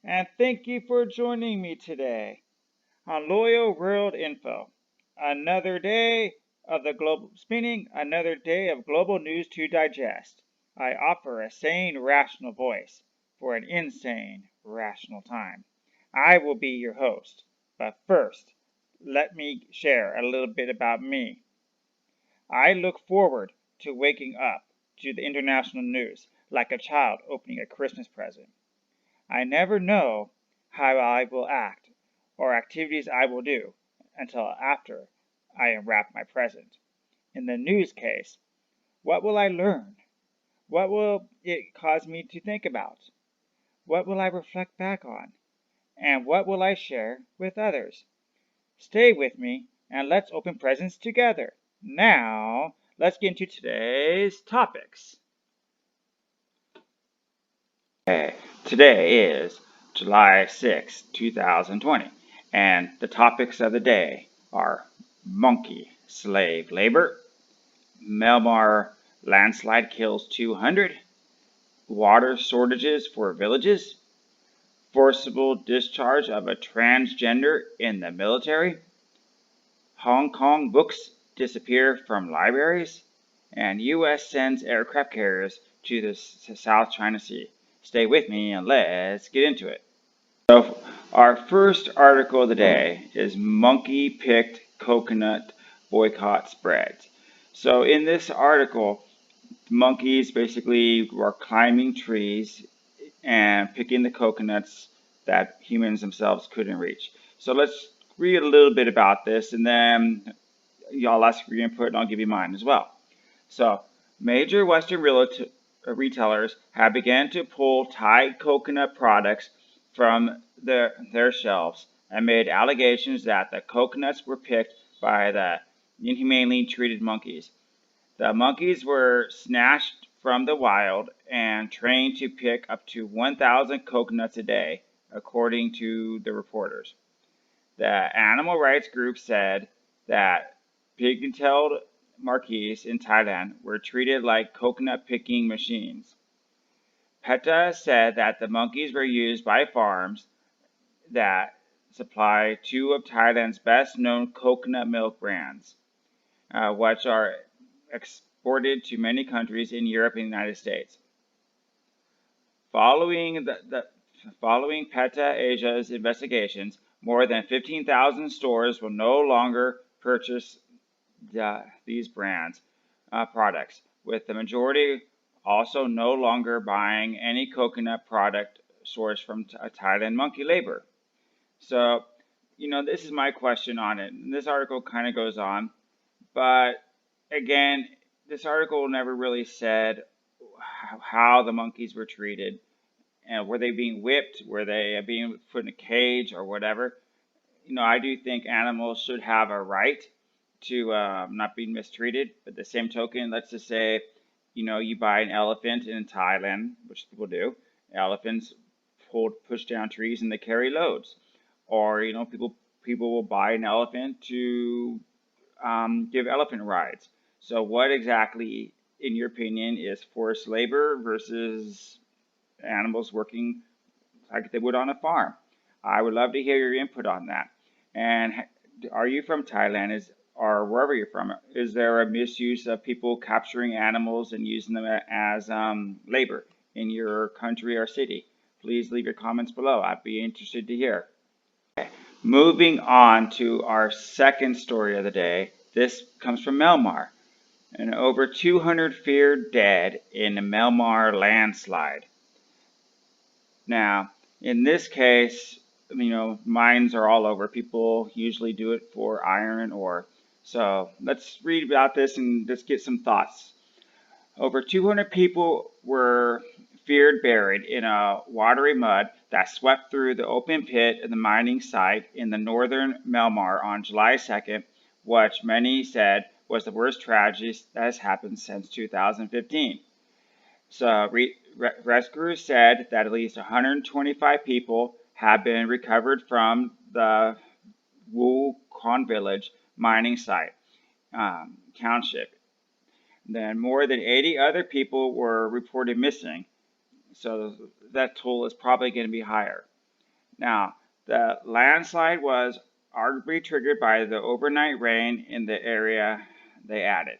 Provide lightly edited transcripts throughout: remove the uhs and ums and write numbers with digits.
and thank you for joining me today on Loyal World Info. Another day of the global spinning, another day of global news to digest. I offer a sane, rational voice for an insane, rational time. I will be your host, but first, let me share a little bit about me. I look forward to waking up to the international news like a child opening a Christmas present. I never know how I will act or activities I will do until after I unwrap my present. In the news case, what will I learn? What will it cause me to think about? What will I reflect back on? And what will I share with others? Stay with me and let's open presents together. Now, let's get into today's topics. Today is July 6, 2020, and the topics of the day are monkey slave labor, Myanmar landslide kills 200, water shortages for villages, forcible discharge of a transgender in the military, Hong Kong books disappear from libraries, and U.S. sends aircraft carriers to the South China Sea. Stay with me and let's get into it. So, our first article of the day is Monkey Picked Coconut Boycott Spreads. So, in this article, monkeys basically were climbing trees and picking the coconuts that humans themselves couldn't reach. So, let's read a little bit about this and then y'all ask for your input and I'll give you mine as well. So, major Western retailers have begun to pull Thai coconut products from their shelves and made allegations that the coconuts were picked by the inhumanely treated monkeys. The monkeys were snatched from the wild and trained to pick up to 1,000 coconuts a day, according to the reporters. The animal rights group said that pig-tailed monkeys in Thailand were treated like coconut picking machines. PETA said that the monkeys were used by farms that supply two of Thailand's best-known coconut milk brands, which are exported to many countries in Europe and the United States. Following PETA Asia's investigations, more than 15,000 stores will no longer purchase these brands' products, with the majority also no longer buying any coconut product sourced from Thailand monkey labor. So, this is my question on it. And this article kind of goes on, but again, this article never really said how the monkeys were treated. And were they being whipped? Were they being put in a cage or whatever? I do think animals should have a right to not be mistreated. But the same token, let's just say, you buy an elephant in Thailand, which people do. Elephants push down trees and they carry loads. Or, people will buy an elephant to give elephant rides. So what exactly, in your opinion, is forced labor versus animals working like they would on a farm? I would love to hear your input on that. And are you from Thailand, or wherever you're from? Is there a misuse of people capturing animals and using them as labor in your country or city? Please leave your comments below. I'd be interested to hear. Okay. Moving on to our second story of the day. This comes from Myanmar. And over 200 feared dead in a Myanmar landslide. Now, in this case, mines are all over. People usually do it for iron and ore. So let's read about this and just get some thoughts. Over 200 people were feared buried in a watery mud that swept through the open pit of the mining site in the northern Myanmar on July 2nd, which many said was the worst tragedy that has happened since 2015. So rescuers said that at least 125 people have been recovered from the Wu Kwan village mining site township. Then more than 80 other people were reported missing. So that toll is probably going to be higher. Now, the landslide was arguably triggered by the overnight rain in the area they added.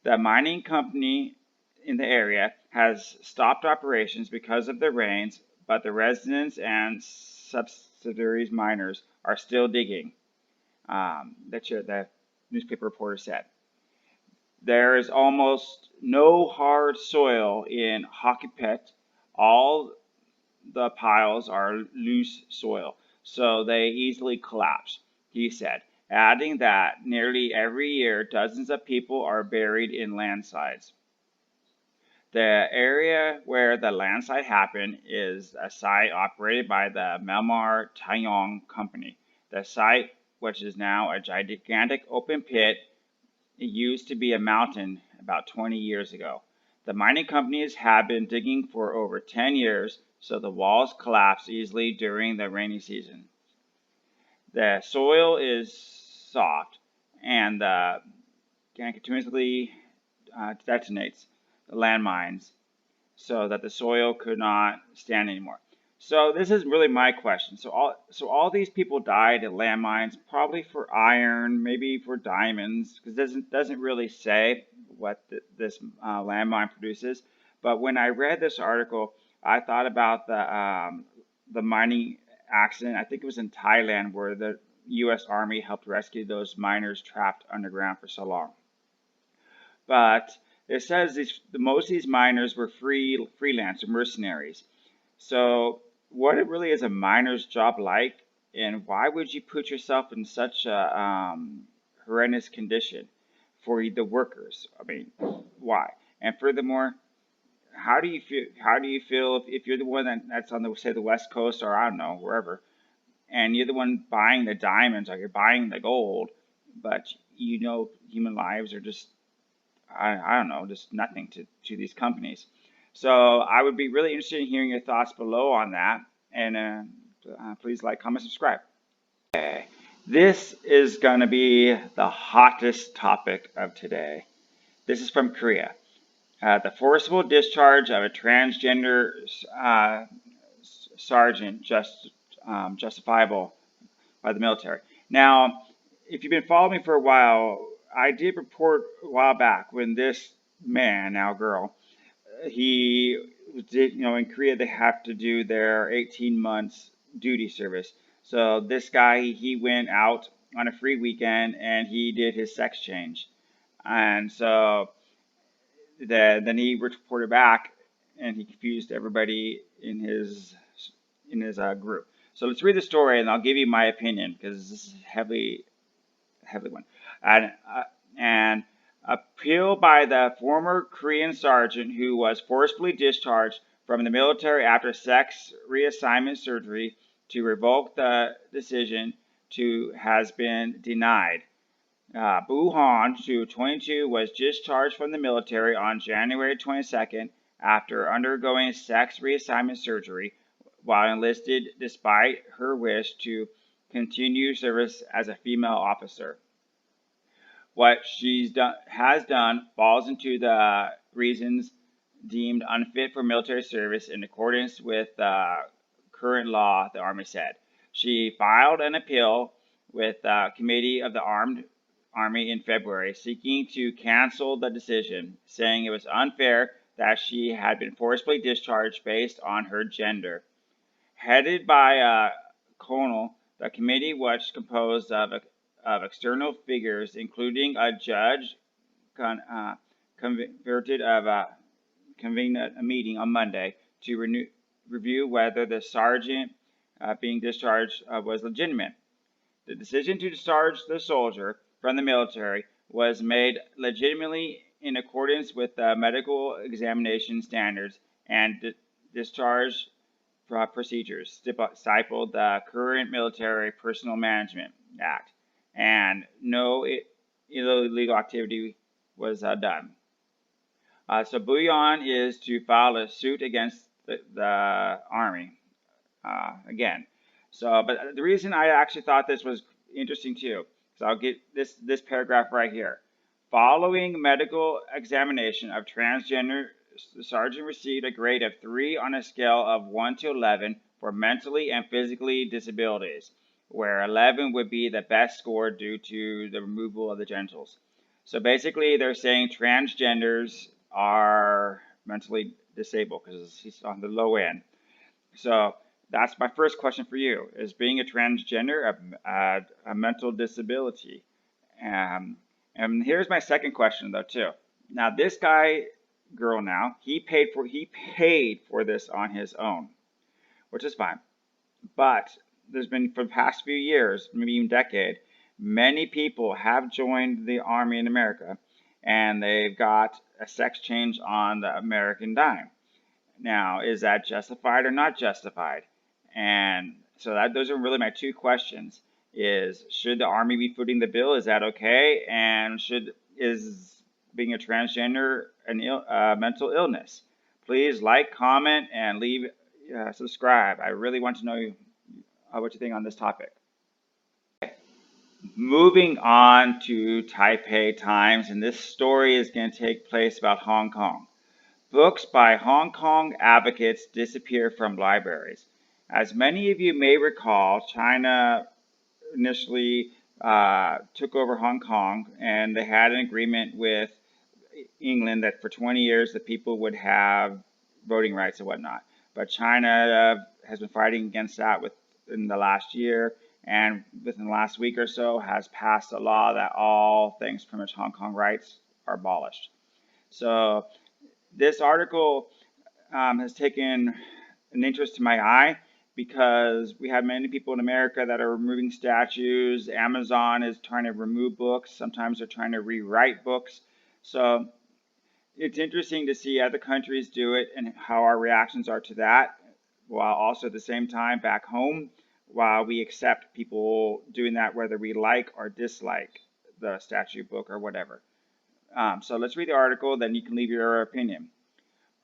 The mining company in the area has stopped operations because of the rains, but the residents and subsidiary miners are still digging. The newspaper reporter said. There is almost no hard soil in Hakipet. All the piles are loose soil, so they easily collapse, he said, adding that nearly every year dozens of people are buried in landslides. The area where the landslide happened is a site operated by the Myanmar Taiyong Company. The site, which is now a gigantic open pit, it used to be a mountain about 20 years ago. The mining companies have been digging for over 10 years, so the walls collapse easily during the rainy season. The soil is soft, and the gang continuously detonates the landmines so that the soil could not stand anymore. So this is really my question. So all these people died at landmines, probably for iron, maybe for diamonds, because it doesn't really say what this landmine produces. But when I read this article, I thought about the mining accident. I think it was in Thailand where the U.S. Army helped rescue those miners trapped underground for so long. But it says most of these miners were freelance or mercenaries. So what it really is a miner's job like, and why would you put yourself in such a horrendous condition for the workers? I mean, why? And furthermore, how do you feel? How do you feel if you're the one that's on the West Coast, or I don't know, wherever, and you're the one buying the diamonds or you're buying the gold, but human lives are just I don't know, just nothing to these companies. So I would be really interested in hearing your thoughts below on that, and please like, comment, subscribe. Okay, this is going to be the hottest topic of today. This is from Korea. The forcible discharge of a transgender sergeant justifiable by the military. Now, if you've been following me for a while, I did report a while back when this man, now girl, he did, in Korea they have to do their 18 months duty service. So this guy, he went out on a free weekend and he did his sex change. And so then he reported back and he confused everybody in his group. So let's read the story and I'll give you my opinion because this is heavily one. And appeal by the former Korean sergeant who was forcibly discharged from the military after sex reassignment surgery to revoke the decision has been denied. Bu Han, 22, was discharged from the military on January 22nd after undergoing sex reassignment surgery while enlisted despite her wish to continue service as a female officer. What she has done falls into the reasons deemed unfit for military service in accordance with current law, the Army said. She filed an appeal with the Committee of the Armed Army in February, seeking to cancel the decision, saying it was unfair that she had been forcibly discharged based on her gender. Headed by a colonel, the committee was composed of external figures, including a judge, convened a meeting on Monday to review whether the sergeant being discharged was legitimate. The decision to discharge the soldier from the military was made legitimately in accordance with the medical examination standards and discharge procedures stipulated the current Military Personnel Management Act, and no illegal activity was done. So Buyan is to file a suit against the Army again. So, but the reason I actually thought this was interesting too, so I'll get this paragraph right here. Following medical examination of transgender, the sergeant received a grade of 3 on a scale of 1 to 11, for mentally and physically disabilities, where 11 would be the best score due to the removal of the genitals. So basically, they're saying transgenders are mentally disabled because he's on the low end. So that's my first question for you: is being a transgender a mental disability? And here's my second question though too. Now this girl now, he paid for this on his own, which is fine. But there's been for the past few years, maybe even decade, many people have joined the army in America, and they've got a sex change on the American dime. Now, is that justified or not justified? And so those are really my two questions. Should the Army be footing the bill? Is that okay? And is being a transgender a mental illness? Please like, comment, and subscribe. I really want to know what you think on this topic. Moving on to Taipei Times, and this story is going to take place about Hong Kong. Books by Hong Kong advocates disappear from libraries. As many of you may recall, China initially took over Hong Kong, and they had an agreement with England that for 20 years the people would have voting rights and whatnot. But China has been fighting against that within the last year, and within the last week or so has passed a law that all things pretty much Hong Kong rights are abolished. So this article has taken an interest to my eye because we have many people in America that are removing statues. Amazon is trying to remove books. Sometimes they're trying to rewrite books. So it's interesting to see other countries do it and how our reactions are to that, while also at the same time back home, while we accept people doing that whether we like or dislike the statue, book, or whatever. So let's read the article, then you can leave your opinion.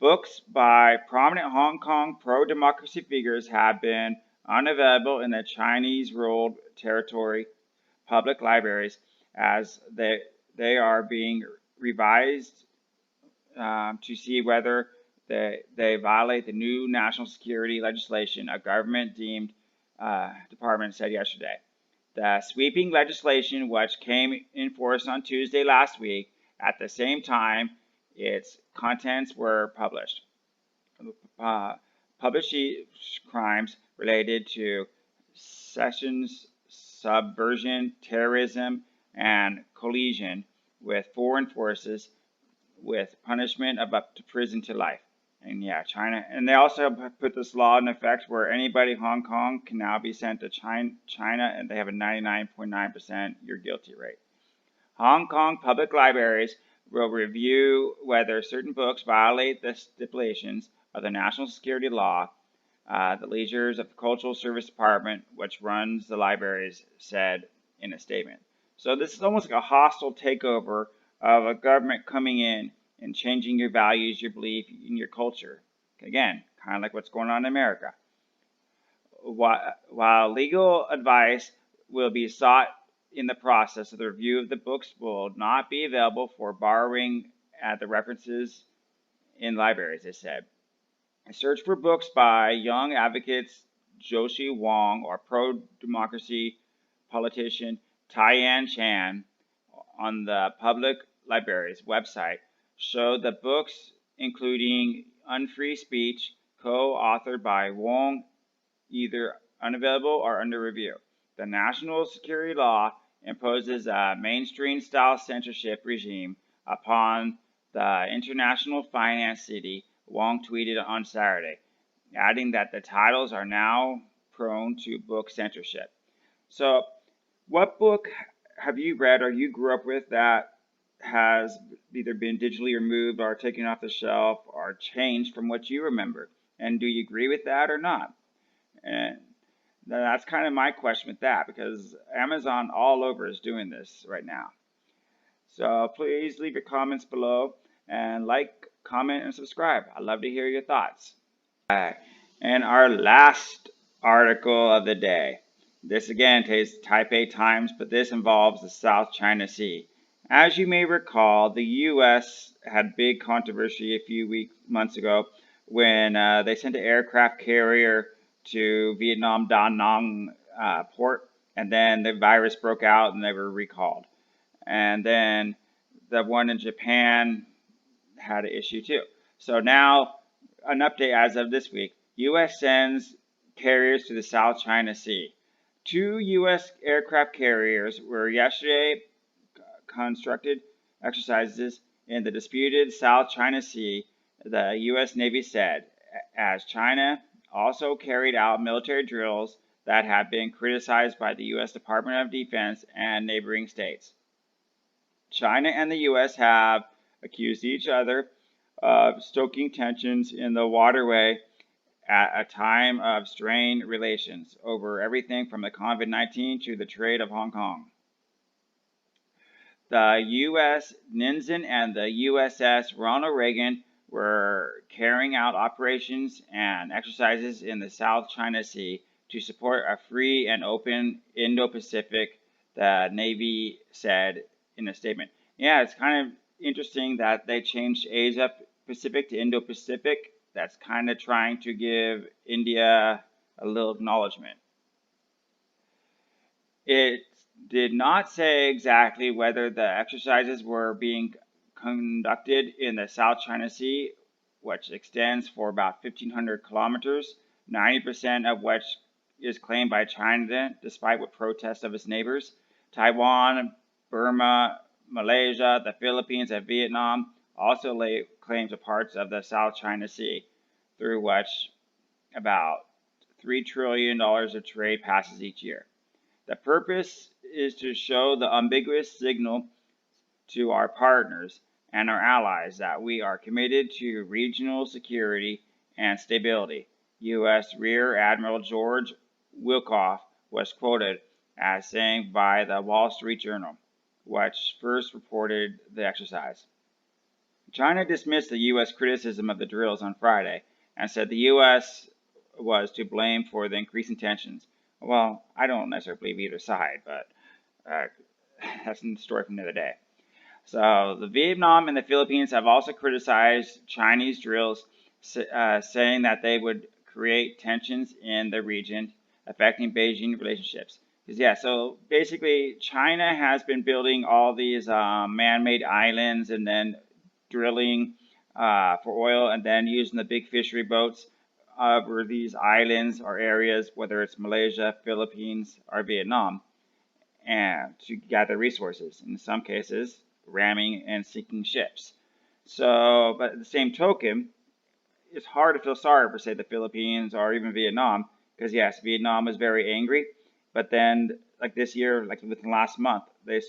Books by prominent Hong Kong pro-democracy figures have been unavailable in the Chinese-ruled territory public libraries as they are being revised to see whether they violate the new national security legislation, a government-deemed department said yesterday. The sweeping legislation, which came in force on Tuesday last week, at the same time its contents were published. Published crimes related to secession, subversion, terrorism, and collusion with foreign forces, with punishment of up to prison to life. And yeah, China. And they also put this law in effect where anybody in Hong Kong can now be sent to China, and they have a 99.9% you're guilty rate. Hong Kong public libraries will review whether certain books violate the stipulations of the national security law, the Leisures of the Cultural Service Department, which runs the libraries, said in a statement. So this is almost like a hostile takeover of a government coming in and changing your values, your belief, and your culture. Again, kind of like what's going on in America. While legal advice will be sought in the process, the review of the books will not be available for borrowing at the references in libraries, they said. A search for books by young advocates Joshi Wong or pro-democracy politician Tyann Chan on the public library's website showed that books including Unfree Speech, co-authored by Wong, either unavailable or under review. The national security law imposes a mainstream-style censorship regime upon the international finance city, Wong tweeted on Saturday, adding that the titles are now prone to book censorship. So, what book have you read or you grew up with that has either been digitally removed or taken off the shelf or changed from what you remember? And do you agree with that or not? And that's kind of my question with that, because Amazon all over is doing this right now. So please leave your comments below and like, comment, and subscribe. I'd love to hear your thoughts. And our last article of the day. This again takes Taipei Times, but this involves the South China Sea. As you may recall, the U.S. had big controversy a few months ago when they sent an aircraft carrier to Vietnam Da Nang port, and then the virus broke out and they were recalled. And then the one in Japan had an issue too. So now, an update as of this week: U.S. sends carriers to the South China Sea. 2 U.S. aircraft carriers were yesterday constructed exercises in the disputed South China Sea, the U.S. Navy said, as China also carried out military drills that have been criticized by the U.S. Department of Defense and neighboring states. China and the U.S. have accused each other of stoking tensions in the waterway at a time of strained relations over everything from the COVID-19 to the trade of Hong Kong. The U.S. Ninsen and the USS Ronald Reagan were carrying out operations and exercises in the South China Sea to support a free and open Indo-Pacific, the Navy said in a statement. Yeah, it's kind of interesting that they changed Asia Pacific to Indo-Pacific. That's kind of trying to give India a little acknowledgement. It did not say exactly whether the exercises were being conducted in the South China Sea, which extends for about 1,500 kilometers, 90% of which is claimed by China, despite what protests of its neighbors. Taiwan, Burma, Malaysia, the Philippines, and Vietnam also lay claim to parts of the South China Sea, through which about $3 trillion of trade passes each year. The purpose is to show the ambiguous signal to our partners and our allies that we are committed to regional security and stability. U.S. Rear Admiral George Wilkoff was quoted as saying by the Wall Street Journal, which first reported the exercise. China dismissed the U.S. criticism of the drills on Friday and said the U.S. was to blame for the increasing tensions. Well, I don't necessarily believe either side, but that's a story from the other day. So the Vietnam and the Philippines have also criticized Chinese drills, saying that they would create tensions in the region, affecting Beijing relationships. Yeah, so basically China has been building all these man-made islands and then drilling for oil and then using the big fishery boats over these islands or areas, whether it's Malaysia, Philippines, or Vietnam, and to gather resources. In some cases, ramming and sinking ships. So, but at the same token, it's hard to feel sorry for, say, the Philippines or even Vietnam, because yes, Vietnam was very angry, but then, like this year, like within the last month, they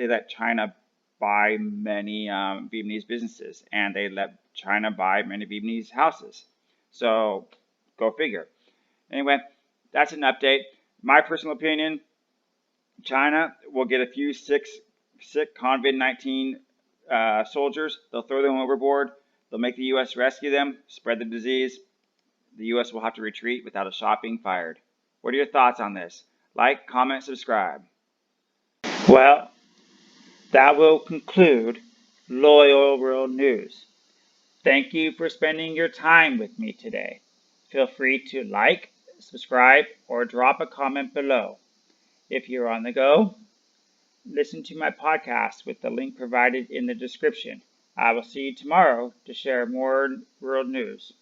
let China buy many Vietnamese businesses, and they let China buy many Vietnamese houses. So, go figure. Anyway, that's an update. My personal opinion, China will get a few sick COVID-19 soldiers. They'll throw them overboard. They'll make the U.S. rescue them, spread the disease. The U.S. will have to retreat without a shot being fired. What are your thoughts on this? Like, comment, subscribe. Well, that will conclude Loyal World News. Thank you for spending your time with me today. Feel free to like, subscribe, or drop a comment below. If you're on the go, listen to my podcast with the link provided in the description. I will see you tomorrow to share more world news.